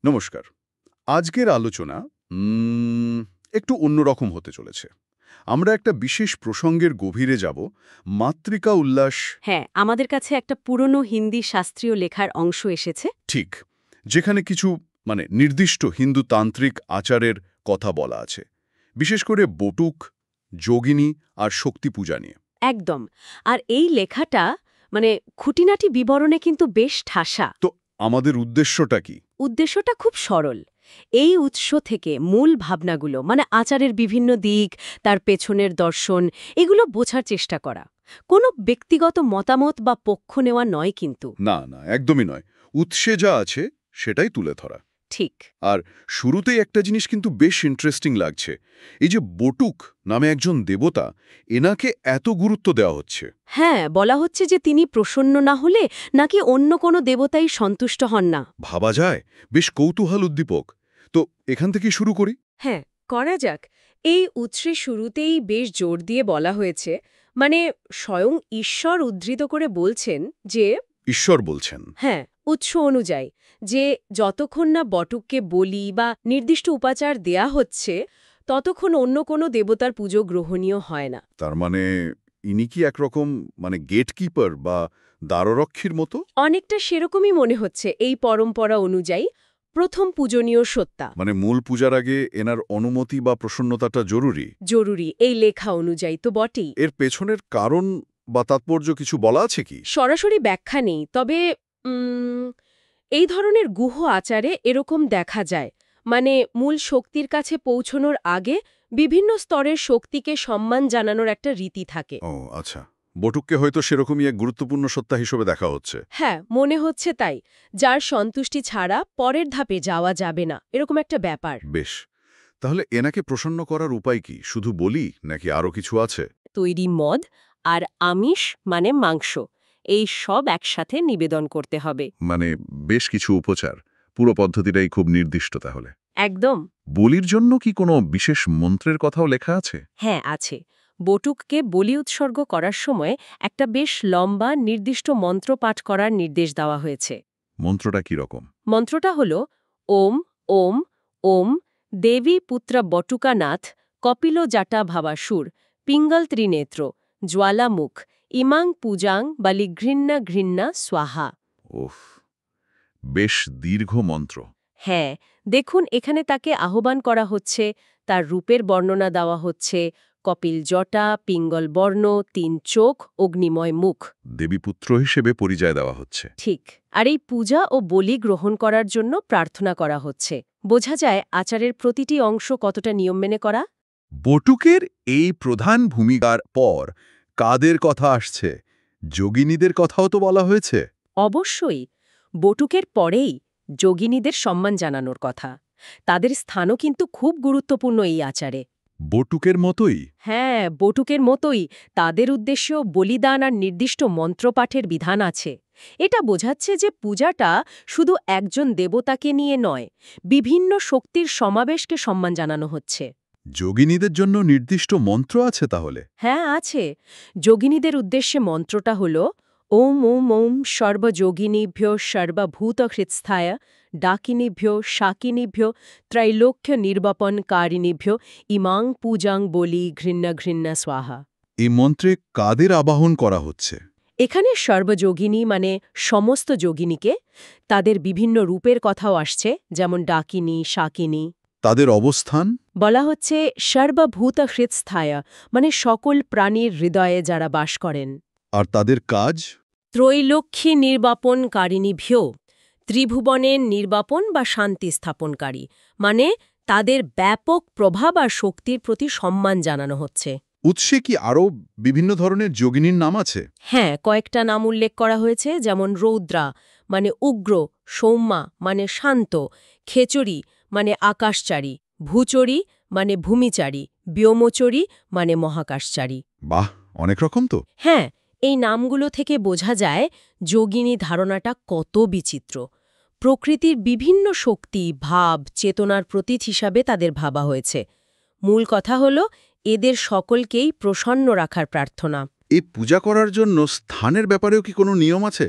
নমস্কার। আজকের আলোচনা একটু অন্যরকম হতে চলেছে। আমরা একটা বিশেষ প্রসঙ্গের গভীরে যাব, মাতৃকা উল্লাস। হ্যাঁ, আমাদের কাছে একটা পুরনো হিন্দি শাস্ত্রীয় লেখার অংশ এসেছে। ঠিক, যেখানে কিছু নির্দিষ্ট হিন্দু তান্ত্রিক আচারের কথা বলা আছে, বিশেষ করে বটুক, যোগিনী আর শক্তি পূজা নিয়ে। একদম। আর এই লেখাটা খুঁটিনাটি বিবরণে কিন্তু বেশ ঠাসা। তো আমাদের উদ্দেশ্যটা কি? উদ্দেশ্যটা খুব সরল। এই উৎস থেকে মূল ভাবনাগুলো আচারের বিভিন্ন দিক, তার পেছনের দর্শন, এগুলো বোঝার চেষ্টা করা। কোনো ব্যক্তিগত মতামত বা পক্ষ নেওয়া নয় কিন্তু। না, একদমই নয়। উৎসে যা আছে সেটাই তুলে ধরা। ঠিক। আর শুরুতেই একটা জিনিস কিন্তু বেশ ইন্টারেস্টিং লাগছে। এই যে বটুক নামে একজন দেবতা, এনাকে এত গুরুত্ব দেওয়া হচ্ছে। হ্যাঁ, বলা হচ্ছে যে তিনি প্রসন্ন না হলে নাকি অন্য কোনো দেবতাই সন্তুষ্ট হন না। ভাবা যায়, বেশ কৌতূহল উদ্দীপক। তো এখান থেকে শুরু করি। হ্যাঁ, করা যাক। এই উৎসের শুরুতেই বেশ জোর দিয়ে বলা হয়েছে, স্বয়ং ঈশ্বর উদ্ধৃত করে বলছেন যে ঈশ্বর বলছেন। হ্যাঁ, উৎস অনুযায়ী যে যতক্ষণ না বটুককে বলি বা নির্দিষ্ট উপাচার দেয়া হচ্ছে, ততক্ষণ অন্য কোনো দেবতার পুজো গ্রহণীয় হয় না। তার মানে ইনি কি একরকম গেটকিপার বা দ্বাররক্ষীর মতো? অনেকটা সেরকমই মনে হচ্ছে এই পরম্পরা অনুযায়ী প্রথম পূজনীয় সত্তা। মূল পূজার আগে এনার অনুমতি বা প্রসন্নতাটা জরুরি। জরুরি, এই লেখা অনুযায়ী তো বটেই। এর পেছনের কারণ বা তাৎপর্য কিছু বলা আছে কি? সরাসরি ব্যাখ্যা নেই, তবে এই ধরনের গুহ আচারে এরকম দেখা যায়। মূল শক্তির কাছে পৌঁছনোর আগে বিভিন্ন স্তরের শক্তিকে সম্মান জানানোর একটা রীতি থাকে। ও আচ্ছা, বটুককে হয়তো সেরকমই এক গুরুত্বপূর্ণ সত্তা হিসেবে দেখা হচ্ছে। হ্যাঁ, মনে হচ্ছে তাই। যার সন্তুষ্টি ছাড়া পরের ধাপে যাওয়া যাবে না, এরকম একটা ব্যাপার। বেশ, তাহলে এনাকে প্রসন্ন করার উপায় কি? শুধু বলি নাকি আরও কিছু আছে? তৈরি মদ আর আমিষ মাংস, এই সব একসাথে নিবেদন করতে হবে। বেশ কিছু উপচার। পুরো পদ্ধতিটাই খুব নির্দিষ্ট তাহলে। একদম। বলির জন্য কি কোনো বিশেষ মন্ত্রের কথাও লেখা আছে? হ্যাঁ, আছে। বটুককে বলি উৎসর্গ করার সময় একটা বেশ লম্বা নির্দিষ্ট মন্ত্র পাঠ করার নির্দেশ দেওয়া হয়েছে। মন্ত্রটা কি রকম? মন্ত্রটা হল ওম ওম ওম দেবী পুত্র বটুকানাথ কপিল জাটা ভাবাসুর পিঙ্গল ত্রিনেত্র জ্বালামুখ ইমাং পূজাং বালি ঘৃণ্যা ঘৃণ্যা স্বাহা। ওফ, বেশ দীর্ঘ মন্ত্র। হ্যাঁ, দেখুন এখানে তাকে আহ্বান করা হচ্ছে, তার রূপের বর্ণনা দেওয়া হচ্ছে, কপিল জটা, পিঙ্গল বর্ণ, ৩ চোখ, অগ্নিময় মুখ। দেবীপুত্র হিসেবে পরিচয় দেওয়া হচ্ছে। ঠিক। আর এই পূজা ও বলি গ্রহণ করার জন্য প্রার্থনা করা হচ্ছে। বোঝা যায় আচারের প্রতিটি অংশ কতটা নিয়ম মেনে করা। বটুকের এই প্রধান ভূমিকার পর কাদের কথা আসছে? যোগিনীদের কথাও তো বলা হয়েছে। অবশ্যই। বটুকের পরেই যোগিনীদের সম্মান জানানোর কথা। তাদের স্থানও কিন্তু খুব গুরুত্বপূর্ণ এই আচারে। বটুকের মতোই? হ্যাঁ, বটুকের মতোই তাদের উদ্দেশ্যেও বলিদান আর নির্দিষ্ট মন্ত্রপাঠের বিধান আছে। এটা বোঝাচ্ছে যে পূজাটা শুধু একজন দেবতাকে নিয়ে নয়, বিভিন্ন শক্তির সমাবেশকে সম্মান জানানো হচ্ছে। যোগিনীদের জন্য নির্দিষ্ট মন্ত্র আছে তাহলে? হ্যাঁ, আছে। যোগিনীদের উদ্দেশ্যে মন্ত্রটা হল ওম ওম ওম সর্বযোগিনীভ্য সর্বভূতহৃৎস্থায় ডাকিনীভ্য শাকিনীভ্য ত্রৈলোক্য নির্বাপনকারিণীভ্য ইমাং পূজাং বলি ঘৃণ্যা ঘৃণ্যা স্বাহা। এই মন্ত্রে কাদের আবাহন করা হচ্ছে? এখানে সর্বযোগিনী সমস্ত যোগিনীকে। তাদের বিভিন্ন রূপের কথাও আসছে, যেমন ডাকিনী, শাকিনী। তাদের অবস্থান? বলা হচ্ছে সর্বভূত হৃৎস্থায়, সকল প্রাণীর হৃদয়ে যারা বাস করেন। আর তাদের কাজ? ত্রৈলোক্যী নির্বাপনকারিণীভ্য, ত্রিভুবনের নির্বাপন বা শান্তি স্থাপনকারী, তাদের ব্যাপক প্রভাব আর শক্তির প্রতি সম্মান জানানো হচ্ছে। উৎসে কি আরও বিভিন্ন ধরনের যোগিনীর নাম আছে? হ্যাঁ, কয়েকটা নাম উল্লেখ করা হয়েছে, যেমন রৌদ্রা উগ্র, সৌম্যা শান্ত, খেচরি আকাশচারী, ভূচরী ভূমিচারী, ব্যোমচরী মহাকাশচারী। বাহ, অনেক রকম তো। হ্যাঁ, এই নামগুলো থেকে বোঝা যায় যোগিনী ধারণাটা কত বিচিত্র। প্রকৃতির বিভিন্ন শক্তি, ভাব, চেতনার প্রতীক হিসাবে তাদের ভাবা হয়েছে। মূল কথা হল এদের সকলকেই প্রসন্ন রাখার প্রার্থনা। এই পূজা করার জন্য স্থানের ব্যাপারেও কি কোনো নিয়ম আছে?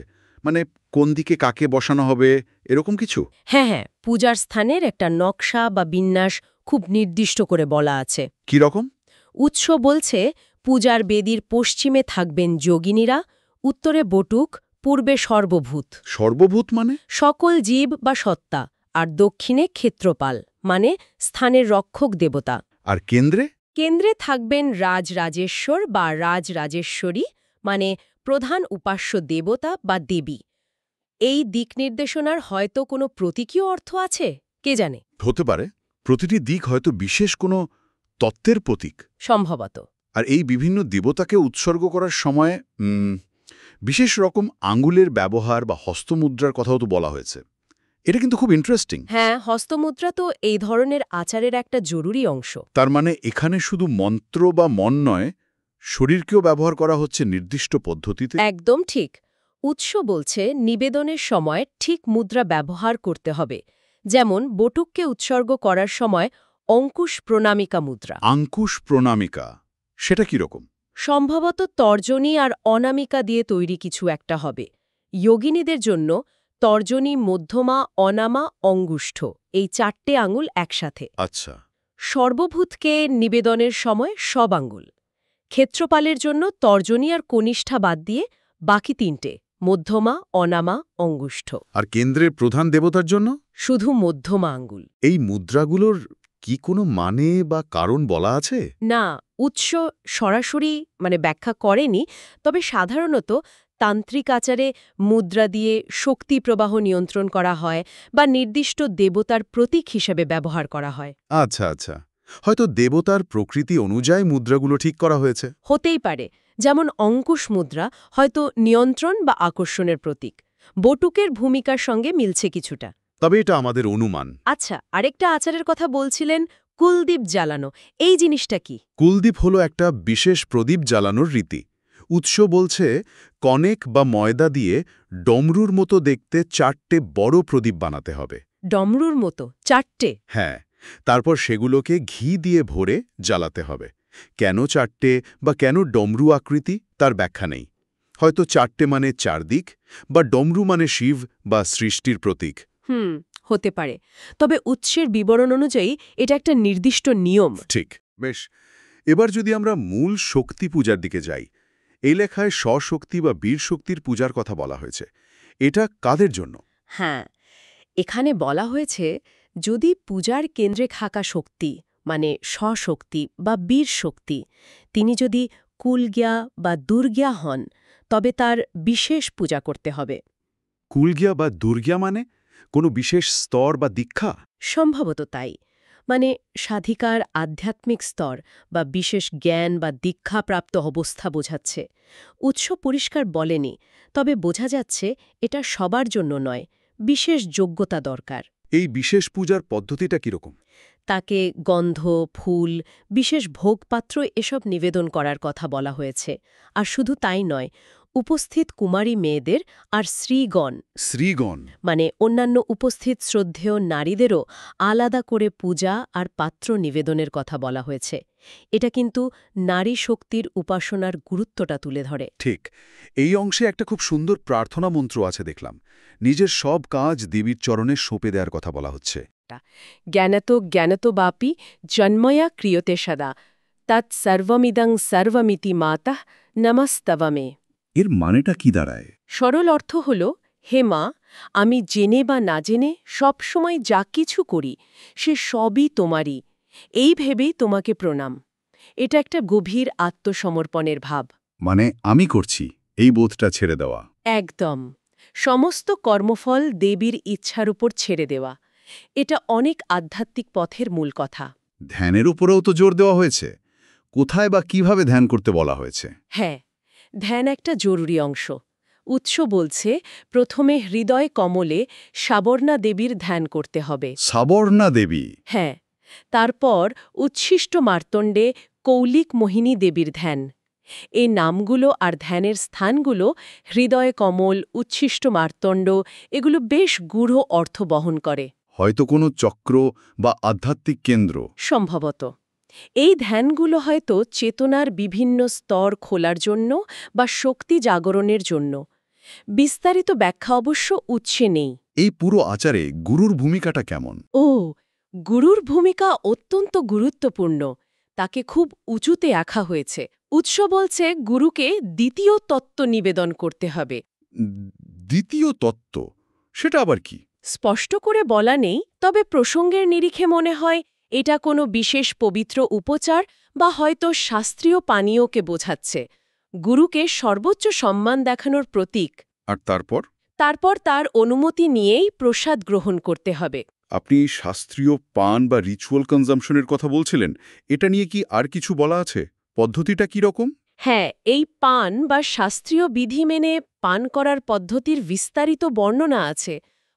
কোন দিকে কাকে বসানো হবে এরকম কিছু? হ্যাঁ হ্যাঁ, পূজার স্থানের একটা নকশা বা বিন্যাস খুব নির্দিষ্ট করে বলা আছে। কি রকম? উৎস বলছে পূজার বেদির পশ্চিমে থাকবেন যোগিনীরা, উত্তরে বটুক, পূর্বে সর্বভূত সর্বভূত মানে? সকল জীব বা সত্তা, আর দক্ষিণে ক্ষেত্রপাল মানে স্থানের রক্ষক দেবতা। আর কেন্দ্রে? কেন্দ্রে থাকবেন রাজরাজেশ্বর বা রাজরাজেশ্বরী মানে প্রধান উপাস্য দেবতা বা দেবী। এই দিক নির্দেশনার হয়তো কোনো প্রতীকীয় অর্থ আছে, কে জানে। হতে পারে প্রতিটি দিক হয়তো বিশেষ কোনো তত্ত্বের প্রতীক। সম্ভবত। আর এই বিভিন্ন দেবতাকে উৎসর্গ করার সময় বিশেষ রকম আঙ্গুলের ব্যবহার বা হস্তমুদ্রার কথাও তো বলা হয়েছে। এটা কিন্তু খুব ইন্টারেস্টিং। হ্যাঁ, হস্তমুদ্রা তো এই ধরনের আচারের একটা জরুরি অংশ। তার মানে এখানে শুধু মন্ত্র বা মন নয়, শরীরকেও ব্যবহার করা হচ্ছে নির্দিষ্ট পদ্ধতিতে। একদম ঠিক। উৎস বলছে নিবেদনের সময় ঠিক মুদ্রা ব্যবহার করতে হবে, যেমন বটুককে উৎসর্গ করার সময় অঙ্কুশ প্রণামিকা মুদ্রা। আঙ্কুশ প্রণামিকা, সেটা কি রকম? সম্ভবত তর্জনী আর অনামিকা দিয়ে তৈরি কিছু একটা হবে। যোগিনীদের জন্য তর্জনী, মধ্যমা, অনামা, অঙ্গুষ্ঠ এই 4টে আঙুল একসাথে। আচ্ছা। সর্বভূতকে নিবেদনের সময় সব আঙুল। ক্ষেত্রপালের জন্য তর্জনী আর কনিষ্ঠা বাদ দিয়ে বাকি 3টে মধ্যমা, অনামা, অঙ্গুষ্ঠ। আর কেন্দ্রের প্রধান দেবতার জন্য? শুধু মধ্যমা আঙ্গুল। এই মুদ্রাগুলোর কি কোনো মানে বা কারণ বলা আছে? না, উৎস সরাসরি ব্যাখ্যা করেনি, তবে সাধারণত তান্ত্রিক আচারে মুদ্রা দিয়ে শক্তি প্রবাহ নিয়ন্ত্রণ করা হয় বা নির্দিষ্ট দেবতার প্রতীক হিসেবে ব্যবহার করা হয়। আচ্ছা আচ্ছা, হয়তো দেবতার প্রকৃতি অনুযায়ী মুদ্রাগুলো ঠিক করা হয়েছে। হতেই পারে, যেমন অঙ্কুশ মুদ্রা হয়তো নিয়ন্ত্রণ বা আকর্ষণের প্রতীক। বটুকের ভূমিকার সঙ্গে মিলছে কিছুটা। তবে এটা আমাদের অনুমান। আচ্ছা, আরেকটা আচারের কথা বলছিলেন, কুলদীপ জ্বালানো। এই জিনিসটা কি? কুলদীপ হলো একটা বিশেষ প্রদীপ জ্বালানোর রীতি। উৎস বলছে কনেক বা ময়দা দিয়ে ডমরুর মতো দেখতে 4টে বড় প্রদীপ বানাতে হবে। ডমরুর মতো 4টে? হ্যাঁ, তারপর সেগুলোকে ঘি দিয়ে ভরে জ্বালাতে হবে। কেন 4টে বা কেন ডমরু আকৃতি তার ব্যাখ্যা নেই। হয়তো 4টে মানে 4 দিক, বা ডমরু মানে শিব বা সৃষ্টির প্রতীক। হতে পারে। তবে উৎসের বিবরণ অনুযায়ী এটা একটা নির্দিষ্ট নিয়ম। ঠিক। বেশ, এবার যদি আমরা মূল শক্তি পূজার দিকে যাই, এই লেখায় স্বশক্তি বা বীর শক্তির পূজার কথা বলা হয়েছে। এটা কাদের জন্য? হ্যাঁ, এখানে বলা হয়েছে যদি পূজার কেন্দ্রে থাকা শক্তি মানে স্বশক্তি বা বীর শক্তি, তিনি যদি কুলজ্ঞা বা দুর্জ্ঞা হন, তবে তার বিশেষ পূজা করতে হবে। কুলগিয়া বা দুর্গিয়া মানে কোনো বিশেষ স্তর বা দীক্ষা? সম্ভবত তাই। সাধিকার আধ্যাত্মিক স্তর বা বিশেষ জ্ঞান বা দীক্ষাপ্রাপ্ত অবস্থা বোঝাচ্ছে। উৎস পরিষ্কার বলেনি, তবে বোঝা যাচ্ছে এটা সবার জন্য নয়, বিশেষ যোগ্যতা দরকার। এই বিশেষ পূজার পদ্ধতিটা কিরকম? তাকে গন্ধ, ফুল, বিশেষ ভোগপাত্র এসব নিবেদন করার কথা বলা হয়েছে। আর শুধু তাই নয়, উপস্থিত কুমারী মেয়েদের আর শ্রীগণ শ্রীগণ অন্যান্য উপস্থিত শ্রদ্ধেয় নারীদেরও আলাদা করে পূজা আর পাত্র নিবেদনের কথা বলা হয়েছে। এটা কিন্তু নারী শক্তির উপাসনার গুরুত্বটা তুলে ধরে। ঠিক। এই অংশে একটা খুব সুন্দর প্রার্থনা মন্ত্র আছে দেখলাম। নিজের সব কাজ দেবীর চরণে সঁপে দেওয়ার কথা বলা হচ্ছে। জ্ঞানত বাপি জন্ময়া ক্রিয়তে সদা তৎ সর্বমিদং সর্বমিতি মাতা নমস্তবমে। এর মানেটা কি দাঁড়ায়? সরল অর্থ হল, হে মা, আমি জেনে বা না জেনে সবসময় যা কিছু করি সে সবই তোমারই, এই ভেবেই তোমাকে প্রণাম। এটা একটা গভীর আত্মসমর্পণের ভাব। মানে আমি করছি, এই বোধটা ছেড়ে দেওয়া। একদম। সমস্ত কর্মফল দেবীর ইচ্ছার উপর ছেড়ে দেওয়া। এটা অনেক আধ্যাত্মিক পথের মূল কথা। ধ্যানের উপরেও তো জোর দেওয়া হয়েছে। কোথায় বা কিভাবে ধ্যান করতে বলা হয়েছে? হ্যাঁ, ধ্যান একটা জরুরি অংশ। উৎস বলছে প্রথমে হৃদয় কমলে সাবর্ণা দেবীর ধ্যান করতে হবে। সাবর্ণা দেবী? হ্যাঁ, তারপর উচ্ছিষ্ট মার্তণ্ডে কৌলিক মোহিনী দেবীর ধ্যান। এই নামগুলো আর ধ্যানের স্থানগুলো হৃদয় কমল, উচ্ছিষ্ট মার্তণ্ড, এগুলো বেশ গূঢ় অর্থ বহন করে। হয়তো কোনো চক্র বা আধ্যাত্মিক কেন্দ্র। সম্ভবত এই ধ্যানগুলো হয়তো চেতনার বিভিন্ন স্তর খোলার জন্য বা শক্তি জাগরণের জন্য। বিস্তারিত ব্যাখ্যা অবশ্য উৎসে নেই। এই পুরো আচারে গুরুর ভূমিকাটা কেমন? ও, গুরুর ভূমিকা অত্যন্ত গুরুত্বপূর্ণ। তাকে খুব উঁচুতে রাখা হয়েছে। উৎস বলছে গুরুকে দ্বিতীয় তত্ত্ব নিবেদন করতে হবে। দ্বিতীয় তত্ত্ব, সেটা আবার কি? স্পষ্ট করে বলা নেই, তবে প্রসঙ্গের নিরিখে মনে হয় এটা কোনো বিশেষ পবিত্র উপচার বা হয়তো শাস্ত্রীয় পানীয়কে বোঝাচ্ছে। গুরুকে সর্বোচ্চ সম্মান দেখানোর প্রতীক। আর তারপর? তারপর তার অনুমতি নিয়েই প্রসাদ গ্রহণ করতে হবে। আপনি শাস্ত্রীয় পান বা রিচুয়াল কনজাম্পশনের কথা বলছিলেন, এটা নিয়ে কি আর কিছু বলা আছে? পদ্ধতিটা কি রকম? হ্যাঁ, এই পান বা শাস্ত্রীয় বিধি মেনে পান করার পদ্ধতির বিস্তারিত বর্ণনা আছে।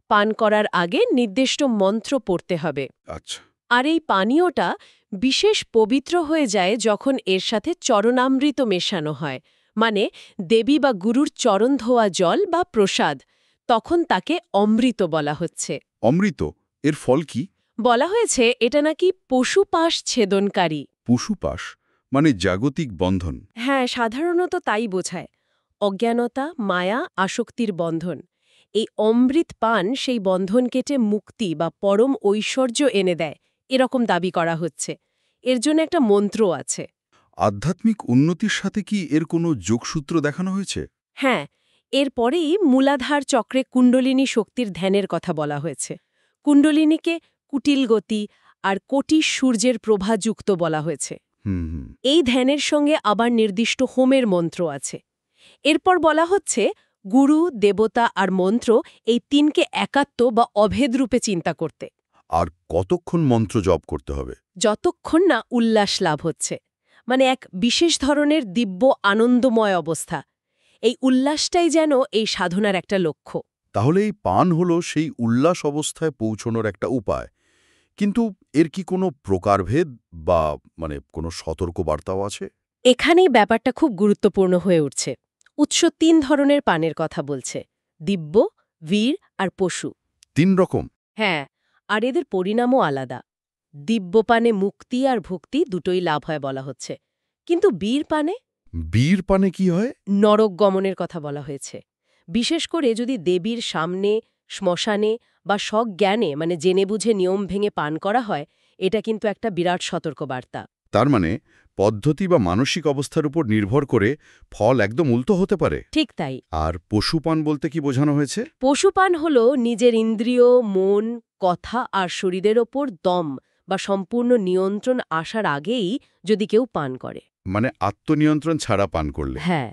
পান করার আগে নির্দিষ্ট মন্ত্র পড়তে হবে। আচ্ছা। আর এই পানীয়টা বিশেষ পবিত্র হয়ে যায় যখন এর সাথে চরণামৃত মেশানো হয়, মানে দেবী বা গুরুর চরণ ধোয়া জল বা প্রসাদ। তখন তাকে অমৃত বলা হচ্ছে। অমৃত, এর ফল কি? বলা হয়েছে এটা নাকি পশুপাশ ছেদনকারী। পশুপাশ মানে জাগতিক বন্ধন? হ্যাঁ, সাধারণত তাই বোঝায়। অজ্ঞানতা, মায়া, আসক্তির বন্ধন। এই অমৃত পান সেই বন্ধন কেটে মুক্তি বা পরম ঐশ্বর্য এনে দেয়, এরকম দাবি করা হচ্ছে। এর জন্য একটা মন্ত্র আছে। আধ্যাত্মিক উন্নতির সাথে কি এর কোনো যোগসূত্র দেখানো হয়েছে? হ্যাঁ, এরপরেই মূলাধার চক্রে কুণ্ডলিনী শক্তির ধ্যানের কথা বলা হয়েছে। কুণ্ডলিনীকে কুটিল গতি আর কোটি সূর্যের প্রভাযুক্ত বলা হয়েছে। হুম। এই ধ্যানের সঙ্গে আবার নির্দিষ্ট হোমের মন্ত্র আছে। এরপর বলা হচ্ছে গুরু, দেবতা আর মন্ত্র এই তিনকে একাত্ম বা অভেদ রূপে চিন্তা করতে। আর কতক্ষণ মন্ত্র জপ করতে হবে? যতক্ষণ না উল্লাস লাভ হচ্ছে, মানে এক বিশেষ ধরনের দিব্য আনন্দময় অবস্থা। এই উল্লাসটাই যেন এই সাধনার একটা লক্ষ্য। তাহলে এই পান হলো সেই উল্লাস অবস্থায় পৌঁছনোর একটা উপায়। কিন্তু এর কি কোনো প্রকারভেদ বা কোনো সতর্কবার্তাও আছে? এখানেই ব্যাপারটা খুব গুরুত্বপূর্ণ হয়ে উঠছে। উৎস ৩ ধরনের পানের কথা বলছে: দিব্য, বীর আর পশু। ৩ রকম? হ্যাঁ, আর এদের পরিণামও আলাদা। দিব্য পানে মুক্তি আর ভক্তি দুটোই লাভ হয় বলা হচ্ছে। কিন্তু বীর পানে বীর পানে কি হয়? নরক গমনের কথা বলা হয়েছে। বিশেষ করে যদি দেবীর সামনে, শ্মশানে বা সজ্ঞানে, মানে জেনে বুঝে নিয়ম ভেঙে পান করা হয়, এটা কিন্তু একটা বিরাট সতর্কবার্তা। তার মানে পদ্ধতি বা মানসিক অবস্থার উপর নির্ভর করে ফল একদম উল্টো হতে পারে। ঠিক তাই। আর পশুপান বলতে কি বোঝানো হয়েছে? পশুপান হল নিজের ইন্দ্রিয়, মন, কথা আর শরীরের ওপর দম বা সম্পূর্ণ নিয়ন্ত্রণ আসার আগেই যদি কেউ পান করে। মানে আত্মনিয়ন্ত্রণ ছাড়া পান করলে? হ্যাঁ,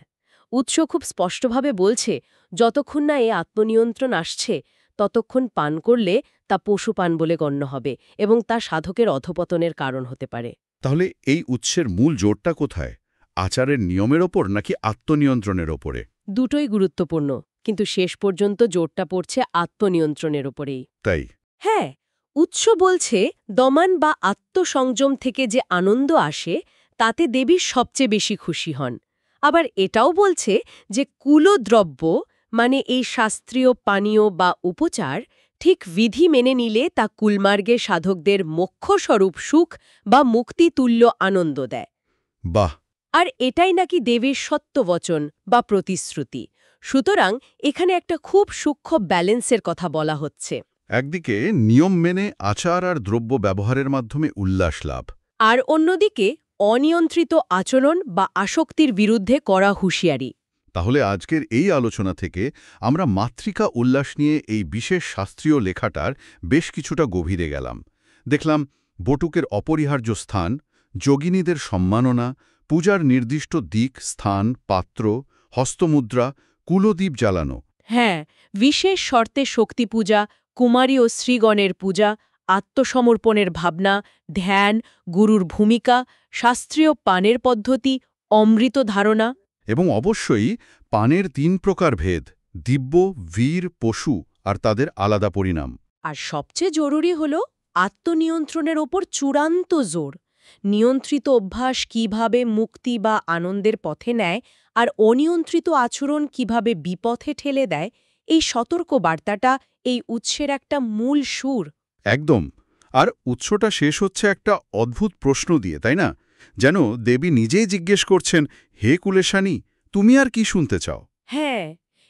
উৎস খুব স্পষ্টভাবে বলছে যতক্ষণ না এ আত্মনিয়ন্ত্রণ আসছে ততক্ষণ পান করলে তা পশুপান বলে গণ্য হবে এবং তা সাধকের অধপতনের কারণ হতে পারে। তাহলে এই উৎসের মূল জোরটা কোথায়? আচারের নিয়মের ওপর নাকি আত্মনিয়ন্ত্রণের ওপরে? দুটোই গুরুত্বপূর্ণ, কিন্তু শেষ পর্যন্ত জোরটা পড়ছে আত্মনিয়ন্ত্রণের ওপরেই। তাই? হ্যাঁ, উৎস বলছে দমান বা আত্মসংযম থেকে যে আনন্দ আসে তাতে দেবী সবচেয়ে বেশি খুশি হন। আবার এটাও বলছে যে কুলদ্রব্য, মানে এই শাস্ত্রীয় পানীয় বা উপচার ঠিক বিধি মেনে নিলে তা কুলমার্গে সাধকদের মোক্ষস্বরূপ সুখ বা মুক্তিতুল্য আনন্দ দেয়। বাহ! আর এটাই নাকি দেবীর সত্যবচন বা প্রতিশ্রুতি। সুতরাং এখানে একটা খুব সূক্ষ্ম ব্যালেন্সের কথা বলা হচ্ছে। একদিকে নিয়ম মেনে আচার আর দ্রব্য ব্যবহারের মাধ্যমে উল্লাস লাভ, আর অন্যদিকে অনিয়ন্ত্রিত আচরণ বা আসক্তির বিরুদ্ধে করা হুঁশিয়ারি। তাহলে আজকের এই আলোচনা থেকে আমরা মাতৃকা উল্লাস নিয়ে এই বিশেষ শাস্ত্রীয় লেখাটার বেশ কিছুটা গভীরে গেলাম। দেখলাম বটুকের অপরিহার্য স্থান, যোগিনীদের সম্মাননা, পূজার নির্দিষ্ট দিক, স্থান, পাত্র, হস্তমুদ্রা, কুলদীপ জ্বালানো। হ্যাঁ, বিশেষ শর্তে শক্তি পূজা, কুমারী ও শ্রীগণের পূজা, আত্মসমর্পণের ভাবনা, ধ্যান, গুরুর ভূমিকা, শাস্ত্রীয় পানের পদ্ধতি, অমৃত ধারণা। এবং অবশ্যই পানের ৩ প্রকার ভেদ: দিব্য, বীর, পশু আর তাদের আলাদা পরিণাম। আর সবচেয়ে জরুরি হল আত্মনিয়ন্ত্রণের ওপর চূড়ান্ত জোর। নিয়ন্ত্রিত অভ্যাস কিভাবে মুক্তি বা আনন্দের পথে নেয় আর অনিয়ন্ত্রিত আচরণ কিভাবে বিপথে ঠেলে দেয়, এই সতর্ক বার্তাটা এই উৎসের একটা মূল সুর। একদম। আর উৎসটা শেষ হচ্ছে একটা অদ্ভুত প্রশ্ন দিয়ে, তাই না? যেন দেবী নিজেই জিজ্ঞেস করছেন, হে কুলেশানী, তুমি আর কি শুনতে চাও? হ্যাঁ,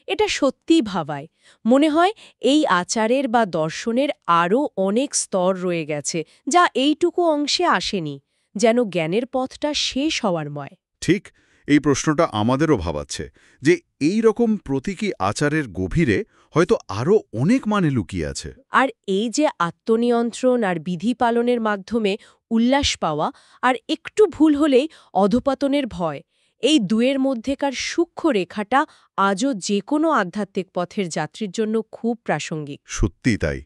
এটা সত্যিই ভাবায়। মনে হয় এই আচারের বা দর্শনের আরও অনেক স্তর রয়ে গেছে, যা এইটুকু অংশে আসেনি, যেন জ্ঞানের পথটা শেষ হওয়ার ময়। ঠিক, এই প্রশ্নটা আমাদেরও ভাবাচ্ছে যে এই রকম প্রতীকী আচারের গভীরে হয়তো আরও অনেক মানে লুকিয়ে আছে। আর এই যে আত্মনিয়ন্ত্রণ আর বিধি পালনের মাধ্যমে উল্লাস পাওয়া, আর একটু ভুল হলেই অধপতনের ভয়, এই দুয়ের মধ্যেকার সূক্ষ্ম রেখাটা আজও যে কোনো আধ্যাত্মিক পথের যাত্রীর জন্য খুব প্রাসঙ্গিক। সত্যি তাই।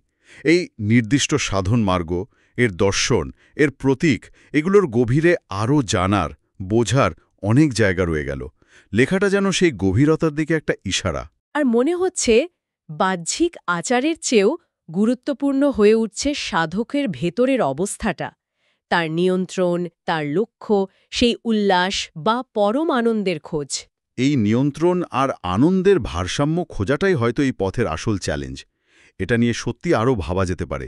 এই নির্দিষ্ট সাধন মার্গ, এর দর্শন, এর প্রতীক, এগুলোর গভীরে আরও জানার, বোঝার অনেক জায়গা রয়ে গেল। লেখাটা যেন সেই গভীরতার দিকে একটা ইশারা। আর মনে হচ্ছে বাহ্যিক আচারের চেয়েও গুরুত্বপূর্ণ হয়ে উঠছে সাধকের ভেতরের অবস্থাটা, তার নিয়ন্ত্রণ, তার লক্ষ্য, সেই উল্লাস বা পরম আনন্দের খোঁজ। এই নিয়ন্ত্রণ আর আনন্দের ভারসাম্য খোঁজাটাই হয়তো এই পথের আসল চ্যালেঞ্জ। এটা নিয়ে সত্যি আরও ভাবা যেতে পারে।